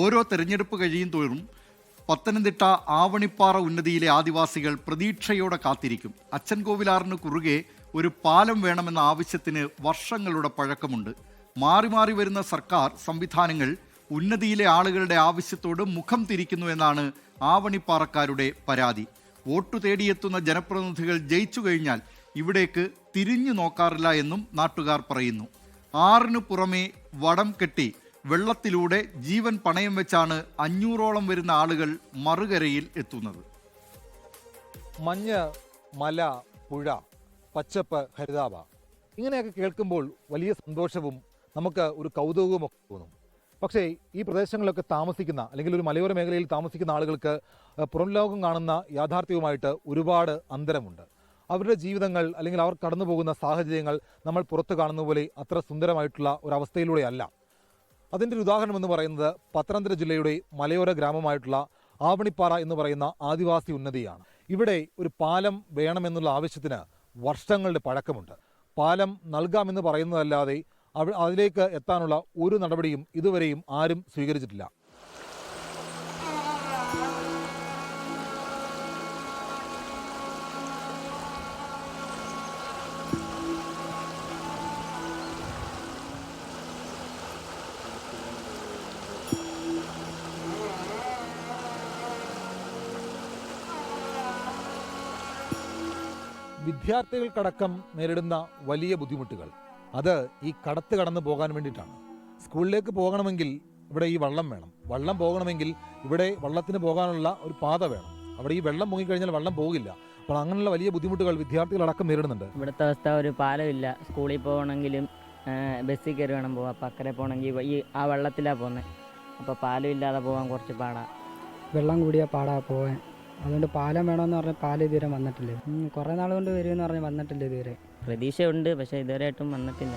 ഓരോ തെരഞ്ഞെടുപ്പ് കഴിയും തോറും പത്തനംതിട്ട ആവണിപ്പാറ ഉന്നതിയിലെ ആദിവാസികൾ പ്രതീക്ഷയോടെ കാത്തിരിക്കും. അച്ചൻകോവിലാറിന് കുറുകെ ഒരു പാലം വേണമെന്ന ആവശ്യത്തിന് വർഷങ്ങളുടെ പഴക്കമുണ്ട്. മാറി മാറി വരുന്ന സർക്കാർ സംവിധാനങ്ങൾ ഉന്നതിയിലെ ആളുകളുടെ ആവശ്യത്തോട് മുഖം തിരിക്കുന്നു എന്നാണ് ആവണിപ്പാറക്കാരുടെ പരാതി. വോട്ടു തേടിയെത്തുന്ന ജനപ്രതിനിധികൾ ജയിച്ചു കഴിഞ്ഞാൽ ഇവിടേക്ക് തിരിഞ്ഞു നോക്കാറില്ല എന്നും നാട്ടുകാർ പറയുന്നു. ആറിനു പുറമെ വടം കെട്ടി വെള്ളത്തിലൂടെ ജീവൻ പണയം വെച്ചാണ് 500ഓളം വരുന്ന ആളുകൾ മറുകരയിൽ എത്തുന്നത്. മഞ്ഞ്, മല, പുഴ, പച്ചപ്പ്, ഹരിതാഭ ഇങ്ങനെയൊക്കെ കേൾക്കുമ്പോൾ വലിയ സന്തോഷവും നമുക്ക് ഒരു കൗതുകവും ഒക്കെ തോന്നും. പക്ഷേ ഈ പ്രദേശങ്ങളിലൊക്കെ താമസിക്കുന്ന അല്ലെങ്കിൽ ഒരു മലയോര മേഖലയിൽ താമസിക്കുന്ന ആളുകൾക്ക് പുറം ലോകം കാണുന്ന യാഥാർത്ഥ്യവുമായിട്ട് ഒരുപാട് അന്തരമുണ്ട്. അവരുടെ ജീവിതങ്ങൾ അല്ലെങ്കിൽ അവർ കടന്നു പോകുന്ന സാഹചര്യങ്ങൾ നമ്മൾ പുറത്ത് കാണുന്ന പോലെ അത്ര സുന്ദരമായിട്ടുള്ള ഒരവസ്ഥയിലൂടെയല്ല. അതിൻ്റെ ഒരു ഉദാഹരണം എന്ന് പറയുന്നത് പത്തനംതിട്ട ജില്ലയുടെ മലയോര ഗ്രാമമായിട്ടുള്ള ആവണിപ്പാറ എന്ന് പറയുന്ന ആദിവാസി ഉന്നതിയാണ്. ഇവിടെ ഒരു പാലം വേണമെന്നുള്ള ആവശ്യത്തിന് വർഷങ്ങളുടെ പഴക്കമുണ്ട്. പാലം നൽകാമെന്ന് പറയുന്നതല്ലാതെ അതിലേക്ക് എത്താനുള്ള ഒരു നടപടിയും ഇതുവരെയും ആരും സ്വീകരിച്ചിട്ടില്ല. വിദ്യാർത്ഥികൾക്കടക്കം നേരിടുന്ന വലിയ ബുദ്ധിമുട്ടുകൾ അത് ഈ കടത്ത് കടന്നു പോകാൻ വേണ്ടിയിട്ടാണ്. സ്കൂളിലേക്ക് പോകണമെങ്കിൽ ഇവിടെ ഈ വള്ളം വേണം. വള്ളം പോകണമെങ്കിൽ ഇവിടെ വള്ളത്തിന് പോകാനുള്ള ഒരു പാത വേണം. അവിടെ ഈ വെള്ളം മുങ്ങിക്കഴിഞ്ഞാൽ വെള്ളം പോകില്ല. അപ്പോൾ അങ്ങനെയുള്ള വലിയ ബുദ്ധിമുട്ടുകൾ വിദ്യാർത്ഥികളടക്കം നേരിടുന്നുണ്ട്. ഇവിടുത്തെ അവസ്ഥ ഒരു പാലമില്ല. സ്കൂളിൽ പോകണമെങ്കിലും ബസ്സിൽ കയറി വേണം പോകാം. അപ്പം അക്കരെ പോകണമെങ്കിൽ ഈ ആ വെള്ളത്തിലാണ് പോകുന്നത്. അപ്പോൾ പാലം ഇല്ലാതെ പോകാൻ കുറച്ച് പാടാണ്. വെള്ളം കൂടിയ പാടാ പോകാൻ. അതുകൊണ്ട് പാലം വേണമെന്ന് പറഞ്ഞാൽ പാലം ഇതുവരെ വന്നിട്ടില്ല. കുറേ നാൾ കൊണ്ട് വരുമെന്ന് പറഞ്ഞാൽ വന്നിട്ടില്ല ഇതുവരെ. പ്രതീക്ഷയുണ്ട്, പക്ഷേ ഇതുവരെയായിട്ടും വന്നിട്ടില്ല.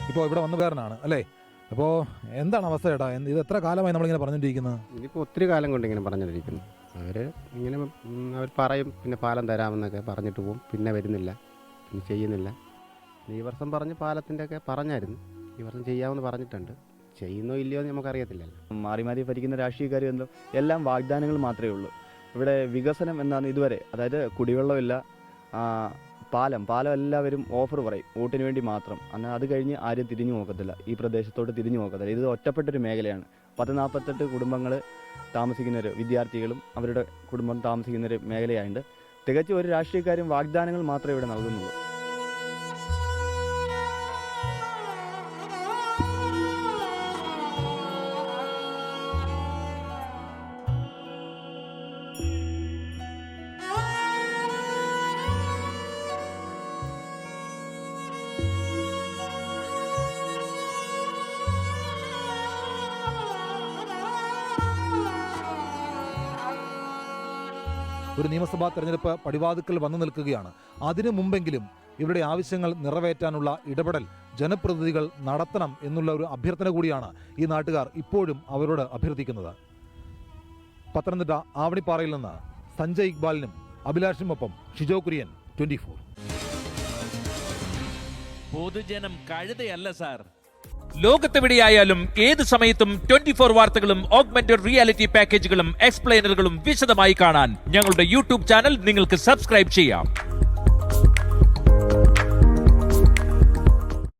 ഇപ്പോൾ ഇവിടെ വന്ന പേരനാണ് അല്ലേ? അപ്പോൾ എന്താണ് അവസ്ഥ ചേട്ടാ? ഇത് എത്ര കാലമായി നമ്മളിങ്ങനെ പറഞ്ഞുകൊണ്ടിരിക്കുന്നത്? ഇതിപ്പോൾ ഒത്തിരി കാലം കൊണ്ട് ഇങ്ങനെ പറഞ്ഞുകൊണ്ടിരിക്കുന്നു. അവർ പറയും പിന്നെ പാലം തരാമെന്നൊക്കെ പറഞ്ഞിട്ട് പോകും, പിന്നെ വരുന്നില്ല, പിന്നെ ചെയ്യുന്നില്ല. ഈ വർഷം പറഞ്ഞ് പാലത്തിൻ്റെ ഒക്കെ പറഞ്ഞായിരുന്നു. ഈ വർഷം ചെയ്യാമെന്ന് പറഞ്ഞിട്ടുണ്ട്. ചെയ്യുന്നോ ഇല്ലയോ എന്ന് നമുക്കറിയത്തില്ലല്ലോ. മാറി മാറി ഭരിക്കുന്ന രാഷ്ട്രീയക്കാരും എല്ലാം വാഗ്ദാനങ്ങൾ മാത്രമേ ഉള്ളൂ. ഇവിടെ വികസനം എന്നാണ് ഇതുവരെ, അതായത് കുടിവെള്ളമില്ല, പാലം എല്ലാവരും ഓഫർ പറയും വോട്ടിന് വേണ്ടി മാത്രം. എന്നാൽ അത് കഴിഞ്ഞ് ആരും തിരിഞ്ഞു നോക്കത്തില്ല, ഈ പ്രദേശത്തോട്ട് തിരിഞ്ഞു നോക്കത്തില്ല. ഇത് ഒറ്റപ്പെട്ടൊരു മേഖലയാണ്. 48 കുടുംബങ്ങൾ താമസിക്കുന്നൊരു വിദ്യാർത്ഥികളും അവരുടെ കുടുംബം താമസിക്കുന്നൊരു മേഖലയായതുകൊണ്ട് തികച്ചും ഒരു രാഷ്ട്രീയക്കാരും വാഗ്ദാനങ്ങൾ മാത്രമേ ഇവിടെ നൽകുന്നുള്ളൂ. ഒരു നിയമസഭാ തെരഞ്ഞെടുപ്പ് പടിവാതിക്കൽ വന്നു നിൽക്കുകയാണ്. അതിനു മുമ്പെങ്കിലും ഇവരുടെ ആവശ്യങ്ങൾ നിറവേറ്റാനുള്ള ഇടപെടൽ ജനപ്രതിനിധികൾ നടത്തണം എന്നുള്ള ഒരു അഭ്യർത്ഥന കൂടിയാണ് ഈ നാട്ടുകാർ ഇപ്പോഴും അവരോട് അഭ്യർത്ഥിക്കുന്നത്. പത്തനംതിട്ട ആവണിപ്പാറയിൽ നിന്ന് സഞ്ജയ് ഇക്ബാലിനും അഭിലാഷിനുമൊപ്പം ഷിജോ കുര്യൻ, 24. പൊതുജനം കഴുതയല്ല സാർ. ലോകത്തെവിടെയായാലും ഏത് സമയത്തും 24 വാർത്തകളും ഓഗ്മെന്റഡ് റിയാലിറ്റി പാക്കേജുകളും എക്സ്പ്ലെയിനറുകളും വിശദമായി കാണാൻ ഞങ്ങളുടെ യൂട്യൂബ് ചാനൽ നിങ്ങൾക്ക് സബ്സ്ക്രൈബ് ചെയ്യാം.